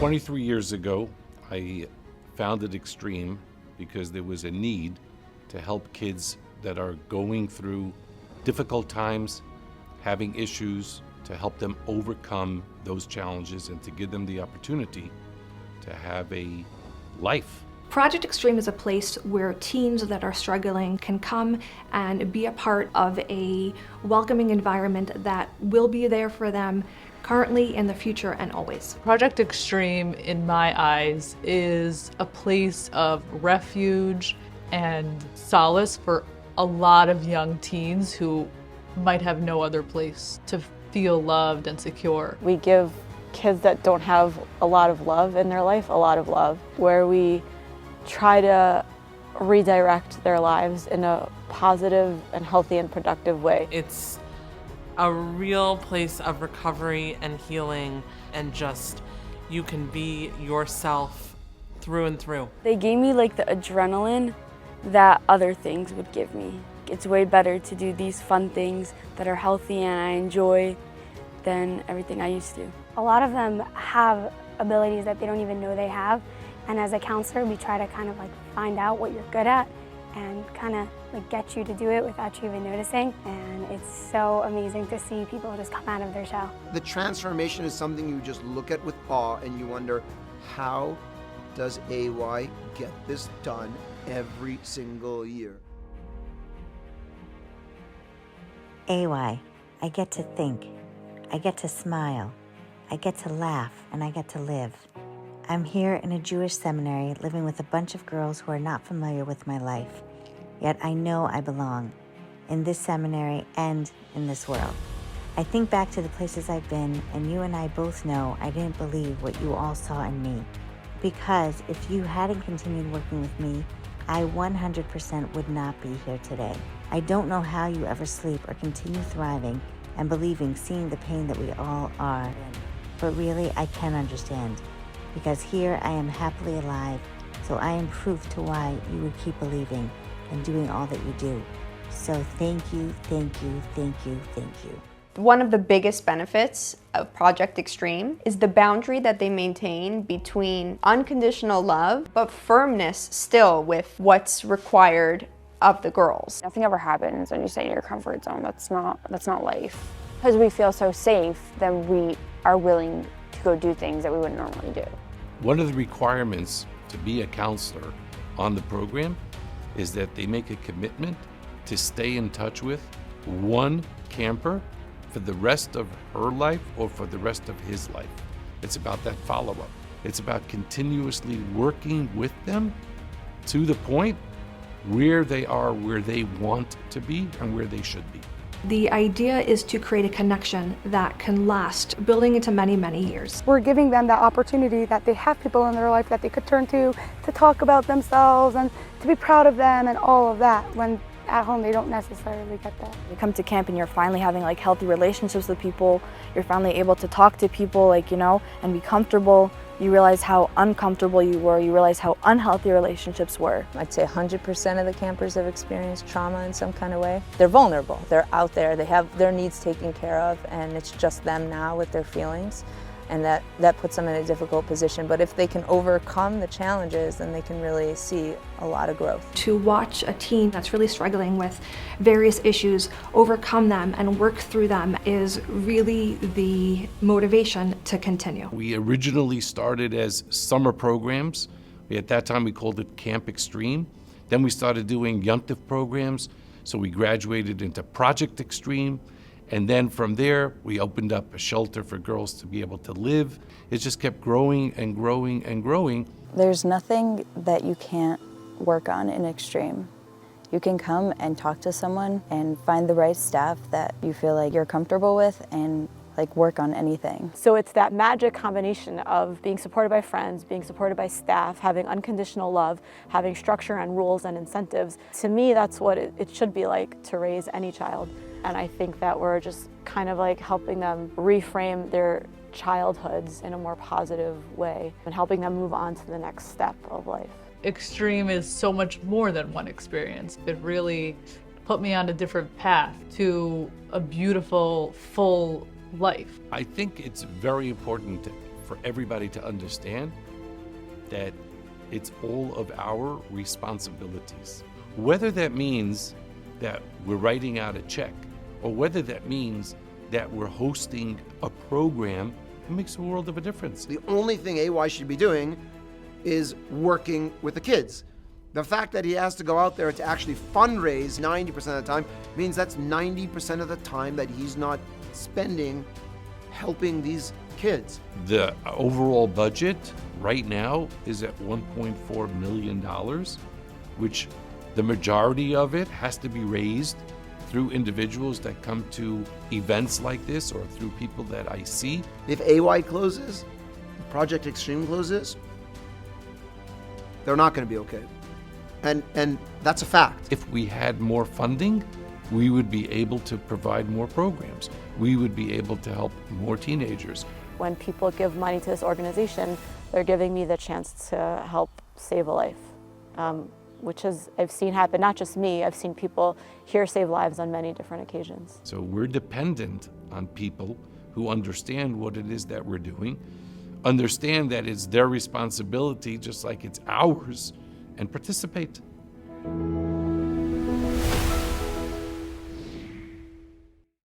23 years ago, I founded Extreme because there was a need to help kids that are going through difficult times, having issues, to help them overcome those challenges and to give them the opportunity to have a life. Project Extreme is a place where teens that are struggling can come and be a part of a welcoming environment that will be there for them currently, in the future, and always. Project Extreme, in my eyes, is a place of refuge and solace for a lot of young teens who might have no other place to feel loved and secure. We give kids that don't have a lot of love in their life a lot of love, where we try to redirect their lives in a positive and healthy and productive way. It's a real place of recovery and healing, and just you can be yourself through and through. They gave me like the adrenaline that other things would give me. It's way better to do these fun things that are healthy and I enjoy than everything I used to. A lot of them have abilities that they don't even know they have, and as a counselor we try to kind of like find out what you're good at and kind of like get you to do it without you even noticing, and it's so amazing to see people just come out of their shell. The transformation is something you just look at with awe and you wonder, how does AY get this done every single year? AY, I get to think, I get to smile, I get to laugh, and I get to live. I'm here in a Jewish seminary living with a bunch of girls who are not familiar with my life, yet I know I belong in this seminary and in this world. I think back to the places I've been, and you and I both know I didn't believe what you all saw in me. Because if you hadn't continued working with me, I 100% would not be here today. I don't know how you ever sleep or continue thriving and believing, seeing the pain that we all are in. But really, I can understand. Because here I am happily alive, so I am proof to why you would keep believing and doing all that you do. So thank you, thank you, thank you, thank you. One of the biggest benefits of Project Extreme is the boundary that they maintain between unconditional love, but firmness still with what's required of the girls. Nothing ever happens when you stay in your comfort zone. That's not life. Because we feel so safe, then we are willing to go do things that we wouldn't normally do. One of the requirements to be a counselor on the program is that they make a commitment to stay in touch with one camper for the rest of her life or for the rest of his life. It's about that follow-up. It's about continuously working with them to the point where they are, where they want to be, and where they should be. The idea is to create a connection that can last, building into many, many years. We're giving them that opportunity that they have people in their life that they could turn to talk about themselves and to be proud of them and all of that, when at home they don't necessarily get that. You come to camp and you're finally having like healthy relationships with people. You're finally able to talk to people, and be comfortable. You realize how uncomfortable you were. You realize how unhealthy relationships were. I'd say 100% of the campers have experienced trauma in some kind of way. They're vulnerable. They're out there. They have their needs taken care of, and it's just them now with their feelings. And that puts them in a difficult position. But if they can overcome the challenges, then they can really see a lot of growth. To watch a teen that's really struggling with various issues, overcome them and work through them is really the motivation to continue. We originally started as summer programs. At that time we called it Camp Extreme. Then we started doing Yontif programs, so we graduated into Project Extreme. And then from there, we opened up a shelter for girls to be able to live. It just kept growing and growing and growing. There's nothing that you can't work on in Extreme. You can come and talk to someone and find the right staff that you feel like you're comfortable with and work on anything. So it's that magic combination of being supported by friends, being supported by staff, having unconditional love, having structure and rules and incentives. To me, that's what it should be like to raise any child. And I think that we're just kind of helping them reframe their childhoods in a more positive way and helping them move on to the next step of life. Extreme is so much more than one experience. It really put me on a different path to a beautiful, full life. I think it's very important for everybody to understand that it's all of our responsibilities. Whether that means that we're writing out a check or whether that means that we're hosting a program, it makes a world of a difference. The only thing AY should be doing is working with the kids. The fact that he has to go out there to actually fundraise 90% of the time means that's 90% of the time that he's not spending helping these kids. The overall budget right now is at $1.4 million, which the majority of it has to be raised through individuals that come to events like this or through people that I see. If AY closes, if Project Extreme closes, they're not going to be okay. And that's a fact. If we had more funding, we would be able to provide more programs. We would be able to help more teenagers. When people give money to this organization, they're giving me the chance to help save a life, which I've seen happen, not just me, I've seen people here save lives on many different occasions. So we're dependent on people who understand what it is that we're doing, understand that it's their responsibility just like it's ours, and participate.